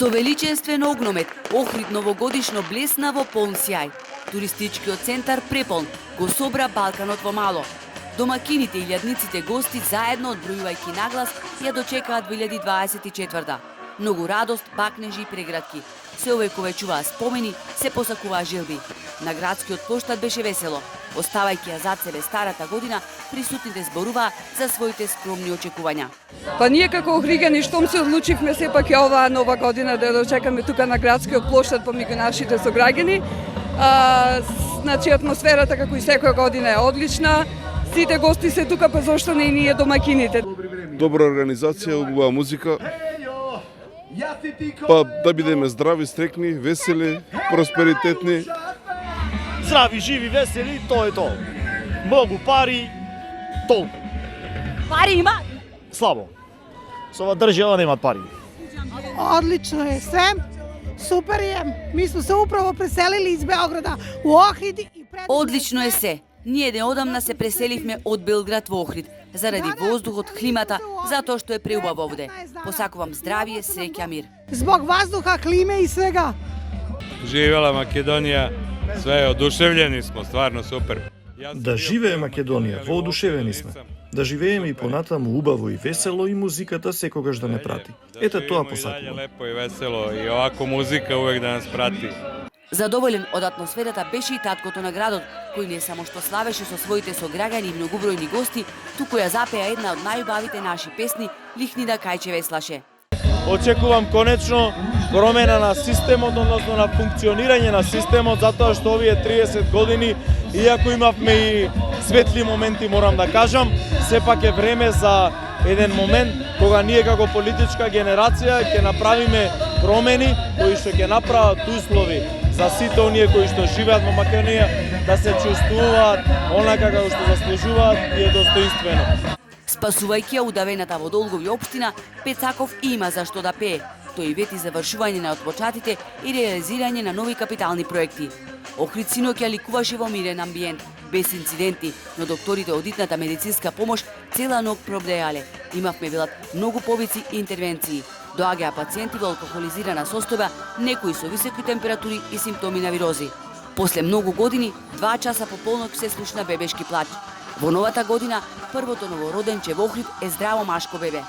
Со величествен огномет, Охрид новогодишно блесна во полн сјај. Туристичкиот центар преполн, го собра Балканот во мало. Домакините и илјадниците гости заедно одбројувајќи наглас ја дочекаат 2024. Многу радост, бакнежи и прегратки. Се увековечуваа спомени, се посакуваа жилби. На градскиот плоштад беше весело. Оставајќи ја зад себе старата година, присутните зборуваа за своите скромни очекувања. Па ние како охригани штом се одлучивме сепак ја оваа нова година да дочекаме тука на градскиот плоштад помеѓу нашите сограѓани. Значи атмосферата како и секоја година е одлична. Сите гости се тука, па зошто не и ние домакините. Добра организација, убава музика. Па да бидеме здрави, стрекни, весели, просперитетни. Здрави, живи, весели, тоа е тоа. Многу пари, толку. Пари има? Слабо. Со ова држава немаат пари. Одлично е се. Супер е. Ми сме се управо преселили из Београда у Охрид и Одлично е се. Ние неодамна се преселивме од Белград во Охрид, заради воздухот, климата, затоа што е преубаво овде. Посакувам здравие, среќа, мир. Због воздуха, климе и свега. Живела Македонија, све одушевljeni смо, стварно супер. Да живее Македонија, воодушевени сме. Да живееме и понатаму убаво и весело и музиката секогаш да не прати. Ете тоа посакувам. Лепо и весело и овако музика увек да нас прати. Задоволен од атмосферата беше и таткото на градот, кој не само што славеше со своите сограѓани и многубројни гости, туку ја запеа една од најубавите наши песни Лихнида кајче веслаше. Очекувам конечно промена на системот, односно на функционирање на системот, затоа што овие 30 години, иако имавме и светли моменти, морам да кажам, сепак е време за еден момент кога ние како политичка генерација ќе направиме промени кои што ќе направат услови за сите оние кои што живеат во Македонија да се чувствуваат онака како што заслужуваат и е достоинствено. Спасувајќи ја удавената во Долгови општина, Пецаков има за што да пее. Тој вети завршување на отпочатите и реализирање на нови капитални проекти. Охрид синоќ ја ликуваше во мирен амбиент, без инциденти, но докторите од итната медицинска помош цела ног пробдеале. Имавме велат многу повици и интервенции. Доаѓаа пациенти во алкохолизирана состојба, некои со високи температури и симптоми на вирози. После многу години, 2 часа по полноќ се слушна бебешки плач. Во новата година, првото новороденче во Охрид е здраво машко бебе.